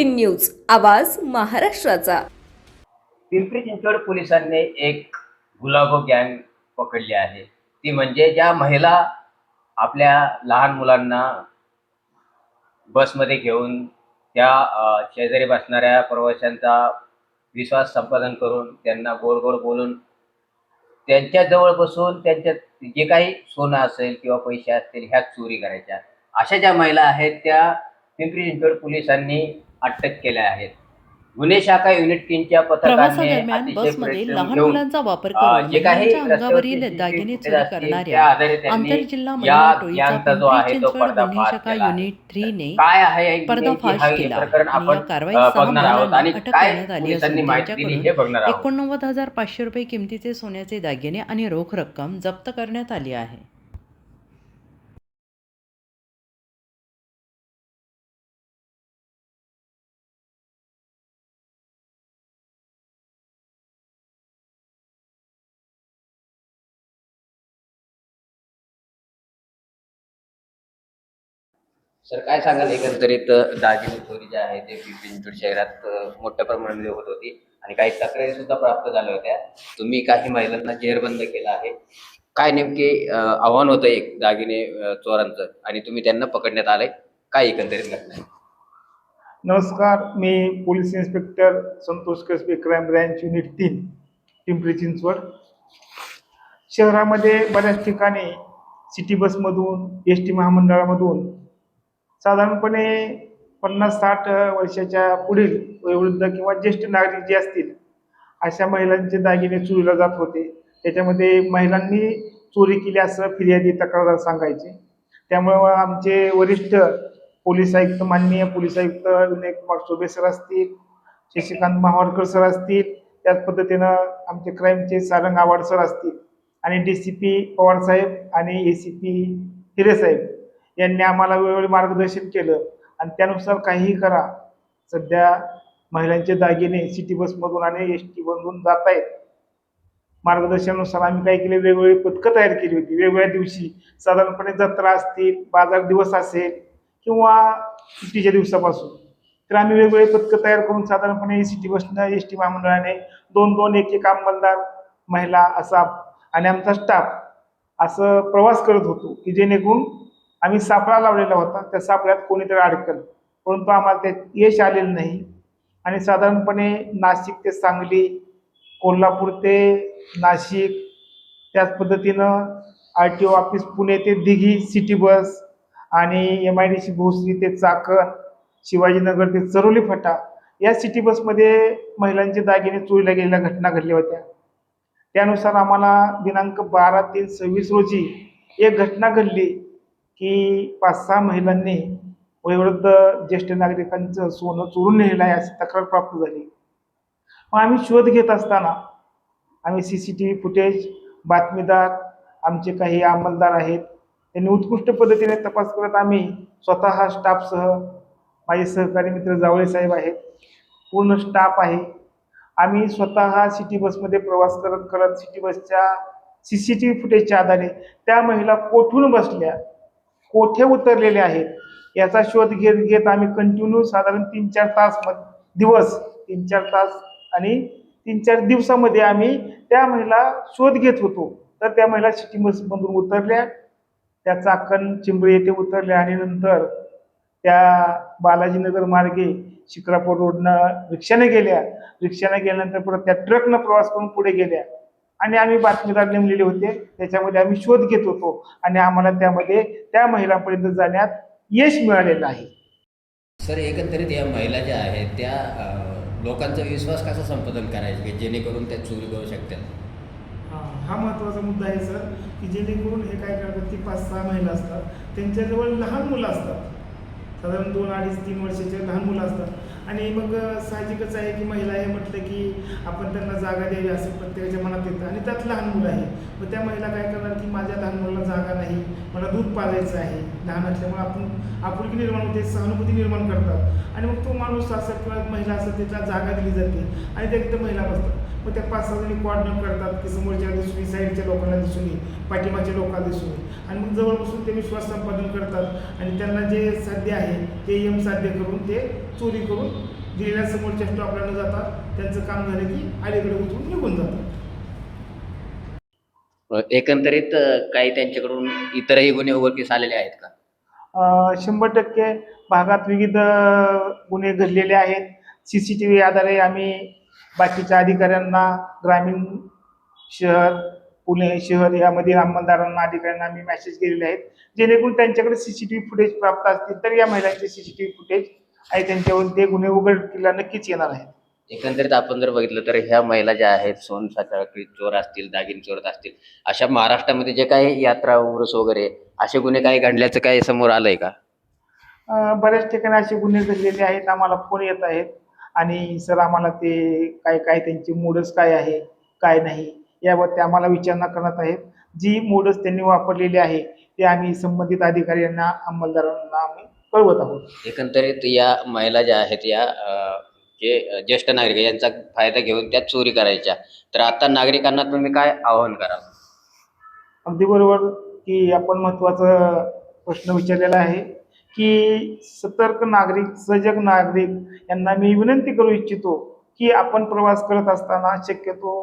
18 news आवाज महाराष्ट्राचा। पिंपरी चिंचवड पोलिसांनी एक गुलाबो गँग पकडली आहे। ती म्हणजे ज्या महिला आपल्या लहान मुलांना बसमध्ये घेऊन त्या शेजारी बसणाऱ्या प्रवाशांचा विश्वास संपादन करून त्यांना गोड गोड बोलून त्यांच्या जवळ बसून त्यांच्या जे काही सोनं असेल किंवा पैसे असतील ह्या चोरी करायच्या, अशा ज्या महिला आहेत त्या पिंपरी चिंचवड पोलिसांनी अटक केल्या आहेत। गुन्हे शाखा युनिट 3च्या पथकाने प्रवासादरम्यान अतिशय बसमध्ये परिश्रम लहान घेऊन मुलांचा वापर करून जे काही महिलांच्या रस्त्यावरचे अंगावरील दागिने फुटेज चोरी असतील त्या करणाऱ्या आधारे त्यांनी आंतरजिल्हा या महिला टोळीचा गँगचा जो पिंपरी आहे तो चिंचवड गुन्हे पर्दाफाश शाखा केला आहे। युनिट 3 ने काय आहे नेमकी पर्दाफाश हे केला प्रकरण आणि या आपण कारवाईत 6 बघणार आहोत महिलांना आणि अटक काय करण्यात आली पोलिसांनी असून माहिती दिली हे त्यांच्याकडून बघणार आहोत। 89,500 रुपये किमतीचे सोन्याचे दागिने आणि रोख रक्कम जप्त करण्यात आली आहे। सर काय सांगाल, एकंदरीत दागिने चोरी जे आहे ते पिंपरी चिंचवड शहरात मोठ्या प्रमाणामध्ये होत होती आणि काही तक्रारी सुद्धा प्राप्त झाल्या होत्या। तुम्ही काही महिलांना जेरबंद केलं आहे, काय नेमके आव्हान होतं एक दागिने चोरांचं आणि तुम्ही त्यांना पकडण्यात आलंय, काय एकंदरीत घटना आहे? नमस्कार, मी police inspector Santosh Kasbe, crime branch unit 3 Pimpri Chinchwad. शहरामध्ये बऱ्याच ठिकाणी सिटी बसमधून एस टी महामंडळामधून साधारणपणे 50-60 वर्षाच्या पुढील वयोवृद्ध किंवा ज्येष्ठ नागरिक जे असतील अशा महिलांचे दागिने चोरीला जात होते। त्याच्यामध्ये महिलांनी चोरी केली असं फिर्यादी तक्रारदार सांगायचे। त्यामुळे आमचे वरिष्ठ पोलीस आयुक्त, माननीय पोलीस आयुक्त विनय कुमार चौबे सर असतील, शशिकांत माहवरकर सर असतील, त्याच पद्धतीनं आमचे क्राईमचे सारंग आव्हाड सर असतील आणि DCP पवार साहेब आणि ACP हिरे साहेब यांनी आम्हाला वेळोवेळी मार्गदर्शन केलं आणि त्यानुसार काहीही करा, सध्या महिलांचे दागिने सिटी बसमधून आणि ST मधून जात आहेत। मार्गदर्शनानुसार आम्ही काय केले, वेगवेगळी पथकं तयार केली होती। वेगवेगळ्या दिवशी साधारणपणे जत्रा असतील, बाजार दिवस असेल किंवा सुट्टीच्या दिवसापासून तर आम्ही वेगवेगळे पथकं तयार करून साधारणपणे सिटी बसनं ST महामंडळाने 2-2 एक अंमलदार महिला असा आणि आमचा स्टाफ असं प्रवास करत होतो की जेणेकरून आम्ही सापळा लावलेला होता, त्या सापळ्यात कोणीतरी अडकलं, परंतु आम्हाला त्यात यश आलेलं नाही। आणि साधारणपणे नाशिक ते सांगली, कोल्हापूर ते नाशिक, त्याच पद्धतीनं RTO ऑफिस पुणे ते दिघी सिटी बस आणि MIDC भोसरी ते चाकण, शिवाजीनगर ते चरोली फाटा या सिटी बसमध्ये महिलांचे दागिने चोरीला गेलेल्या घटना घडल्या होत्या। त्यानुसार आम्हाला दिनांक 12/3/26 रोजी एक घटना घडली की 5-6 महिलांनी वयोवृद्ध ज्येष्ठ नागरिकांचं सोनं चोरून नेलेलं आहे अशी तक्रार प्राप्त झाली। मग आम्ही शोध घेत असताना आम्ही CCTV फुटेज, बातमीदार, आमचे काही अंमलदार आहेत, त्यांनी उत्कृष्ट पद्धतीने तपास करत आम्ही स्वतः स्टाफसह, माझे सहकारी मित्र जावळे साहेब आहेत, पूर्ण स्टाफ आहे, आम्ही स्वतः सिटी बसमध्ये प्रवास करत करत सिटी बसच्या CCTV फुटेजच्या आधारे त्या महिला कोठून बसल्या, कोठे उतरलेल्या आहेत याचा शोध घेत घेत आम्ही कंटिन्यू साधारण 3-4 तास दिवस 3-4 तास आणि 3-4 दिवसामध्ये आम्ही त्या महिला शोध घेत होतो। तर त्या महिला सिटी बसमधून उतरल्या, त्या चाकण चिंबळी येथे उतरल्या आणि नंतर त्या बालाजीनगर मार्गे शिक्रापूर रोडनं रिक्षाने गेल्या। रिक्षाने गेल्यानंतर परत त्या ट्रकनं प्रवास करून पुढे गेल्या आणि आम्ही बातमीदार नेमलेले होते, त्याच्यामध्ये आम्ही शोध घेत होतो आणि आम्हाला त्यामध्ये त्या महिलांपर्यंत जाण्यात यश मिळालेलं आहे। सर, एकंदरीत या महिला ज्या आहेत त्या लोकांचा विश्वास कसा संपादन करायचा की जेणेकरून त्या चोरी करू शकतात? हा महत्त्वाचा मुद्दा आहे सर, की जेणेकरून हे काय करतात की 5-6 महिला असतात, त्यांच्याजवळ लहान मुलं असतात, साधारण 2, 2.5, 3 वर्षाचे लहान मुलं असतात आणि मग साहजिकच आहे की महिला हे म्हटलं की आपण त्यांना जागा द्यावी असं प्रत्येकाच्या मनात येतं आणि त्यात लहान मुलं आहे। मग त्या महिला काय करणार की माझ्या लहान मुलाला जागा नाही, मला दूध पाजायचं आहे, लहान असल्यामुळे आपण आपुलकी निर्माण होते, सहानुभूती निर्माण करतात आणि मग तो माणूस असेल किंवा महिला असेल त्याला जागा दिली जाते आणि त्या तिथं महिला बसतात। मग त्या 5-6 जणी कॉर्डन करतात की समोरच्या दिसून साईडच्या लोकांना दिसून येईल, पाठीमागच्या लोकांना दिसून येईल आणि मग जवळ बसून ते विश्वास संपादन करतात आणि त्यांना जे साध्य आहे ते यम साध्य करून ते चोरी करून दिलेल्या समोरच्या स्टॉपला न जाता त्यांचं काम झालं की अलीकडे उतरून निघून जातात. एकंदरीत काही त्यांच्याकडून इतरही गुन्हे उघडकीस आलेले आहेत का? 100% भागात विविध गुन्हे घडलेले आहेत. CCTV आधारे आम्ही बाकीच्या अधिकाऱ्यांना, ग्रामीण शहर, पुणे शहर यामधील अंमलदारांना, अधिकाऱ्यांना आम्ही मेसेज केलेले आहेत, जेणेकरून त्यांच्याकडे CCTV फुटेज प्राप्त असतील तर या महिलांचे CCTV फुटेज आहे त्यांच्यावरून ते गुन्हे उघडकीला नक्कीच येणार आहेत. एकंदरीत आपण जर बघितलं तर ह्या महिला ज्या आहेत, सोनसाखळी चोर असतील, दागिने चोरत असतील, अशा महाराष्ट्रामध्ये जे काही यात्रा उरूस वगैरे असे गुन्हे काही घडल्याचं काही समोर आलंय का? बऱ्याच ठिकाणी असे गुन्हे घडलेले आहेत. आम्हाला फोन येत आहेत आणि सर आम्हाला ते काय काय त्यांची मोडस काय आहे, काय नाही याबाबत ते आम्हाला विचारणा करण्यात आहेत. जी मोडस त्यांनी वापरलेली आहे ते आम्ही संबंधित अधिकाऱ्यांना, अंमलदारांना आम्ही कळवत आहोत. एकंदरीत या महिला ज्या आहेत या जे ज्येष्ठ नागरिक आहे, यांचा फायदा घेऊन त्या चोरी करायच्या, तर आता नागरिकांना तुम्ही काय आवाहन कराल? अगदी बरोबर की आपण महत्त्वाचा प्रश्न विचारलेला आहे की सतर्क नागरिक, सजग नागरिक यांना मी विनंती करू इच्छितो की आपण प्रवास करत असताना शक्यतो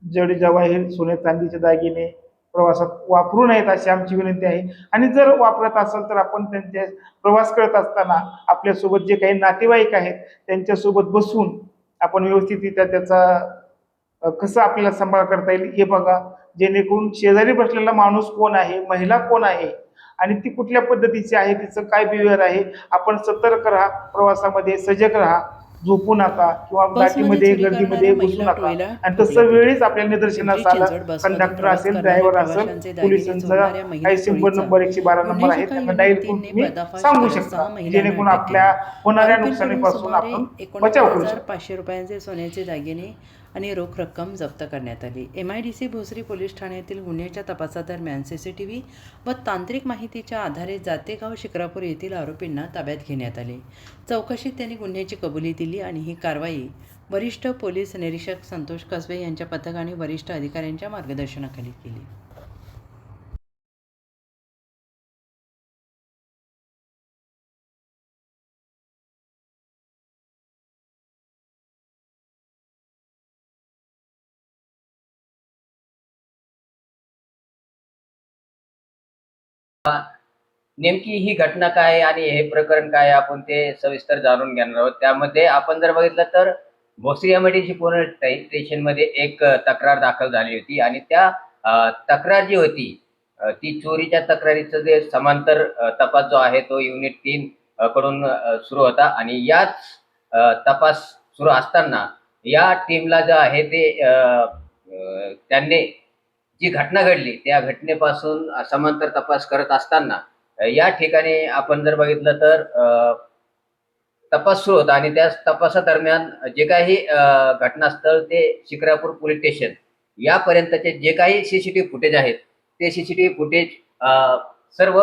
जड जवाहीर, सोने चांदीचे दागिने प्रवासात वापरू नयेत अशी आमची विनंती आहे. आणि जर वापरत असाल तर आपण त्यांच्या प्रवास करत असताना आपल्यासोबत जे काही नातेवाईक आहेत त्यांच्यासोबत बसून आपण व्यवस्थितरित्या त्याचा कसं आपल्याला सांभाळ करता येईल हे बघा, जेणेकरून शेजारी बसलेला माणूस कोण आहे, महिला कोण आहे आणि ती कुठल्या पद्धतीची आहे, तिचं काय बिहेवियर आहे. आपण सतर्क राहा, प्रवासामध्ये सजग राहा, झोपू नका किंवा गाठीमध्ये गर्दीमध्ये बसू नका. आणि तसं वेळीच आपल्या निदर्शनास आलं, कंडक्टर असेल, ड्रायव्हर असेल, पोलिसांचा काही 100 नंबर, 112 नंबर आहेत, त्यांना डायल करून तुम्ही सांगू शकता, जेणेकरून आपल्या होणाऱ्या नुकसानीपासून आपण बचाव करू शकतो. 500 रुपयांचे सोन्याचे दागिने आणि रोख रक्कम जप्त करण्यात आली. MIDC भोसरी पोलीस ठाण्यातील गुन्ह्याच्या तपासादरम्यान CCTV व तांत्रिक माहितीच्या आधारे जातेगाव शिक्रापूर येथील आरोपींना ताब्यात घेण्यात आले. चौकशीत त्यांनी गुन्ह्याची कबुली दिली आणि ही कारवाई वरिष्ठ पोलीस निरीक्षक संतोष कसबे यांच्या पथकाने वरिष्ठ अधिकाऱ्यांच्या मार्गदर्शनाखाली केली. नेमकी ही घटना काय आणि हे प्रकरण काय आपण ते सविस्तर जाणून घेणार आहोत. त्यामध्ये आपण जर बघितलं तर भोसरी MIDC पोलीस स्टेशनमध्ये एक तक्रार दाखल झाली होती आणि त्या तक्रार जी होती ती चोरीच्या तक्रारीचं जे समांतर तपास जो आहे तो युनिट 3 कडून सुरू होता आणि याच तपास सुरू असताना या टीमला जे आहे ते त्यांनी जी घटना घडली त्या घटनेपासून समांतर तपास करत असताना या ठिकाणी आपण जर बघितलं तर तपास सुरू होता आणि त्या तपासादरम्यान जे काही घटनास्थळ ते शिक्रापूर पोलीस स्टेशन यापर्यंतचे जे काही CCTV फुटेज आहेत ते CCTV फुटेज सर्व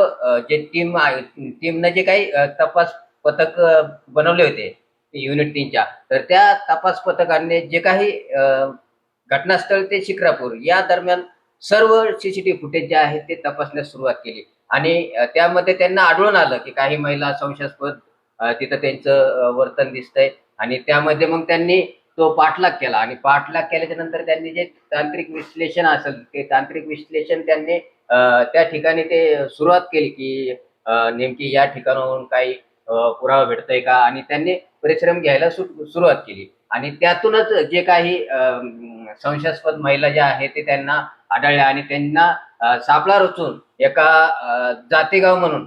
जे टीमनं जे काही तपास पथक बनवले होते युनिट 3च्या, तर त्या तपास पथकाने जे काही घटनास्थळ ते शिक्रापूर या दरम्यान सर्व CCTV फुटेज जे आहेत ते तपासण्यास सुरुवात केली आणि त्यामध्ये त्यांना आढळून आलं की काही महिला संशयास्पद तिथं त्यांचं वर्तन दिसतंय आणि त्यामध्ये मग त्यांनी तो पाठलाग केला आणि पाठलाग केल्याच्या नंतर त्यांनी जे तांत्रिक विश्लेषण असेल ते तांत्रिक विश्लेषण त्यांनी त्या ठिकाणी ते सुरुवात केली की नेमकी या ठिकाणाहून काही पुरावा भेटतोय का आणि त्यांनी परिश्रम घ्यायला सुरुवात केली आणि त्यातूनच जे काही संशयास्पद महिला ज्या आहेत ते त्यांना आढळल्या आणि त्यांना सापळा रचून एका जातेगाव म्हणून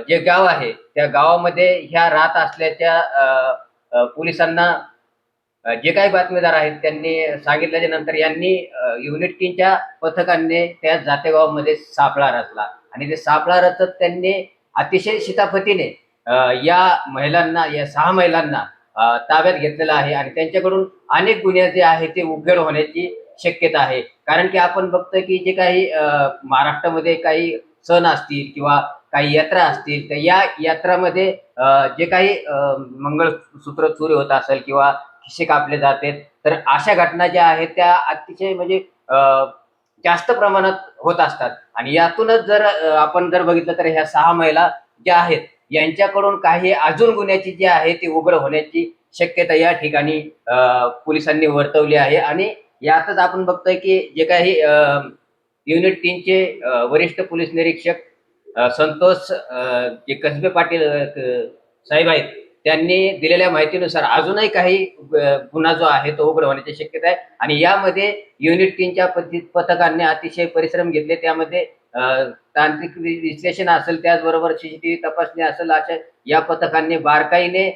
जे गाव आहे त्या गावामध्ये ह्या राहत असल्याच्या पोलिसांना जे काही बातमीदार आहेत त्यांनी सांगितल्याच्या नंतर यांनी युनिट 3च्या पथकाने त्या जातेगावामध्ये सापळा रचला आणि ते सापळा रचत त्यांनी अतिशय शिताफतीने या महिलांना, या 6 महिलांना ताब्यात घेतलेला आहे आणि त्यांच्याकडून अनेक गुन्हे जे आहे ते उघड होण्याची शक्यता आहे. कारण की आपण बघतोय की जे काही महाराष्ट्रामध्ये काही सण असतील किंवा काही यात्रा असतील तर या यात्रामध्ये जे काही मंगळसूत्र चोरी होत असेल किंवा खिसे कापले जाते तर अशा घटना ज्या आहेत त्या अतिशय म्हणजे जास्त प्रमाणात होत असतात आणि यातूनच जर आपण जर बघितलं तर ह्या 6 महिला ज्या आहेत यांच्याकडून काही अजून गुन्ह्याची जी आहे ती उघड होण्याची शक्यता या ठिकाणी पोलिसांनी वर्तवली आहे. आणि यातच आपण बघतोय की जे काही युनिट 3चे वरिष्ठ पोलीस निरीक्षक संतोष जे कसबे पाटील साहेब आहेत, त्यांनी दिलेल्या माहितीनुसार अजूनही काही गुन्हा जो आहे तो उघड होण्याची शक्यता आहे. आणि यामध्ये युनिट 3च्या पथकांनी अतिशय परिश्रम घेतले. त्यामध्ये तांत्रिक विश्लेषण असेल, त्याचबरोबर सीसीटीव्ही तपासणी असेल, अशा या पथकांनी बारकाईने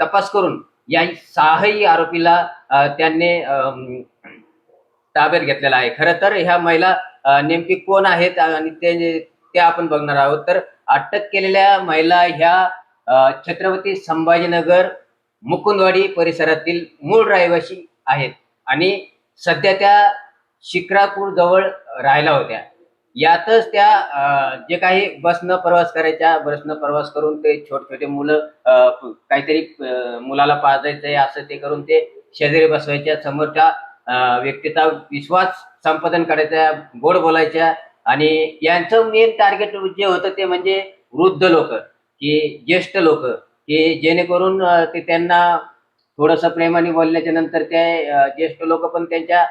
तपास करून या 6ही आरोपीला त्यांनी ताब्यात घेतलेला आहे. खरं तर ह्या महिला नेमकी कोण आहेत आणि ते आपण बघणार आहोत. तर अटक केलेल्या महिला ह्या छत्रपती संभाजीनगर मुकुंदवाडी परिसरातील मूळ रहिवासी आहेत आणि सध्या त्या शिक्रापूर जवळ राहायला होत्या. यातच त्या जे काही बसनं प्रवास करायच्या, बसनं प्रवास करून ते छोटे मुलं काहीतरी मुलाला पाजायचंय असं ते करून ते शेजारी बसवायच्या, समोरच्या व्यक्तीचा विश्वास संपादन करायचा, गोड बोलायच्या. आणि यांचं मेन टार्गेट जे होतं ते म्हणजे वृद्ध लोक की ज्येष्ठ लोक, की जेणेकरून ते त्यांना थोडंसं प्रेमाने बोलल्याच्या नंतर ते ज्येष्ठ लोक पण त्यांच्या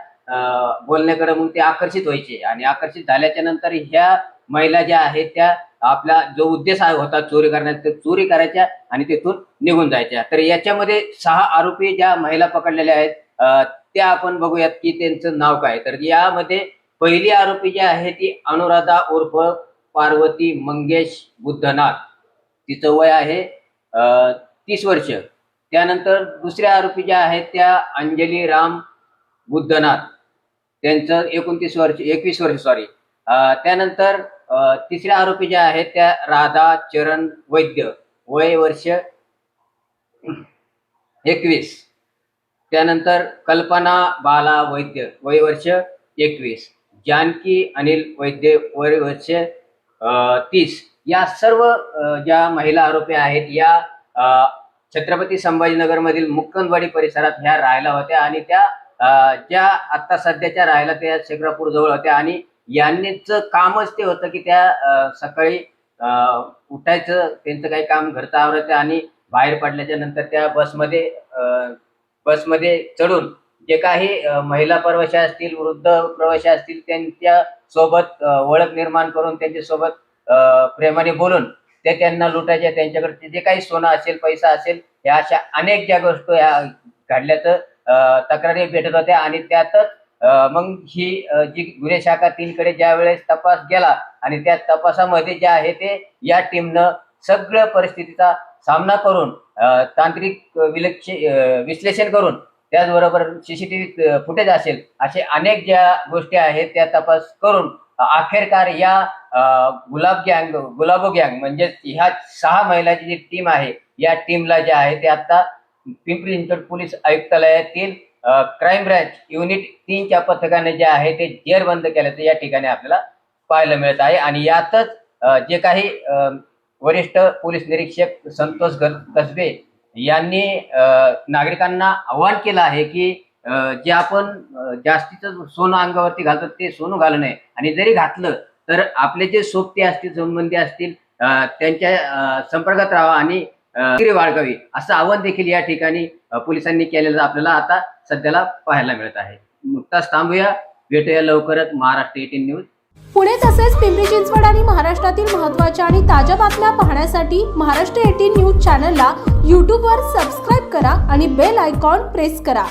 बोलण्याकडे मग ते आकर्षित व्हायचे. आणि आकर्षित झाल्याच्या नंतर ह्या महिला ज्या आहेत त्या आपला जो उद्देश होता चोरी करण्याचा, चोरी करायच्या आणि तिथून निघून जायच्या. तर याच्यामध्ये 6 आरोपी ज्या महिला पकडलेल्या आहेत त्या आपण बघूयात की त्यांचं नाव काय. तर यामध्ये पहिली आरोपी जी आहे ती अनुराधा उर्फ पार्वती मंगेश बुद्धनाथ, तिचं वय आहे 30 वर्ष. त्यानंतर दुसऱ्या आरोपी ज्या आहेत त्या अंजली राम बुद्धनाथ, त्यांचं 21 वर्ष सॉरी. त्यानंतर तिसऱ्या आरोपी ज्या आहेत त्या राधा चरण वैद्य, वय वर्ष 21. त्यानंतर कल्पना बाला वैद्य, वय वर्ष 21. जानकी अनिल वैद्य, वय वर्ष 30. या सर्व ज्या महिला आरोपी आहेत या छत्रपती संभाजीनगर मधील मुकुंदवाडी परिसरात ह्या राहायला होत्या. आणि त्या ज्या आता सध्याच्या राहायला त्या शिक्रापूर जवळ होत्या. आणि यांनीच कामच ते होतं की त्या सकाळी उठायचं, त्यांचं काही काम घरचं आवरायचं आणि बाहेर पडल्याच्या नंतर त्या बसमध्ये चढून जे काही महिला प्रवासी असतील, वृद्ध प्रवासी असतील, त्यांच्या सोबत ओळख निर्माण करून त्यांच्यासोबत प्रेमाने बोलून ते त्यांना लुटायचे. त्यांच्याकडे जे काही सोनं असेल, पैसा असेल, या अशा अनेक ज्या गोष्टी घडल्याचं तक्रारी भेटत होत्या. आणि त्यातच मग ही जी गुन्हे शाखा 3कडे ज्या वेळेस तपास गेला आणि त्या तपासामध्ये जे आहे ते या टीमनं सगळ्या परिस्थितीचा सामना करून तांत्रिक विश्लेषण करून, त्याचबरोबर सीसीटीव्ही फुटेज असेल, असे अनेक ज्या गोष्टी आहेत त्या तपास करून अखेरकार या गुलाबो गँग म्हणजे ह्या 6 महिलाची जी टीम आहे या टीमला जे आहे ते आता पिंपरी चिंचवड पोलीस आयुक्तालयातील क्राईम ब्रँच युनिट 3च्या पथकाने जे आहे ते जेरबंद केल्याचं या ठिकाणी आपल्याला पाहायला मिळत आहे. आणि यातच जे काही वरिष्ठ पोलीस निरीक्षक संतोष कसबे यांनी नागरिकांना आवाहन केलं आहे की जे आपण जास्तीचं सोनं अंगावरती घालतो ते सोनं घालू नये. आणि जरी घातलं तर आपले जे सोबते असतील, संबंधी असतील, त्यांच्या संपर्कात राहावा आणि बाळगावी असं आवाहन देखील या ठिकाणी पोलिसांनी केलेलं आपल्याला आता सध्याला पाहायला मिळत आहे. नुकताच थांबूया, भेटूया लवकरच महाराष्ट्र 18 न्यूज. पुणे तसेच पिंपरी चिंचवड आणि महाराष्ट्रातील महत्त्वाच्या आणि ताज्या बातम्या पाहण्यासाठी महाराष्ट्र 18 न्यूज चॅनलला यूट्यूबवर सबस्क्राईब करा आणि बेल आयकॉन प्रेस करा.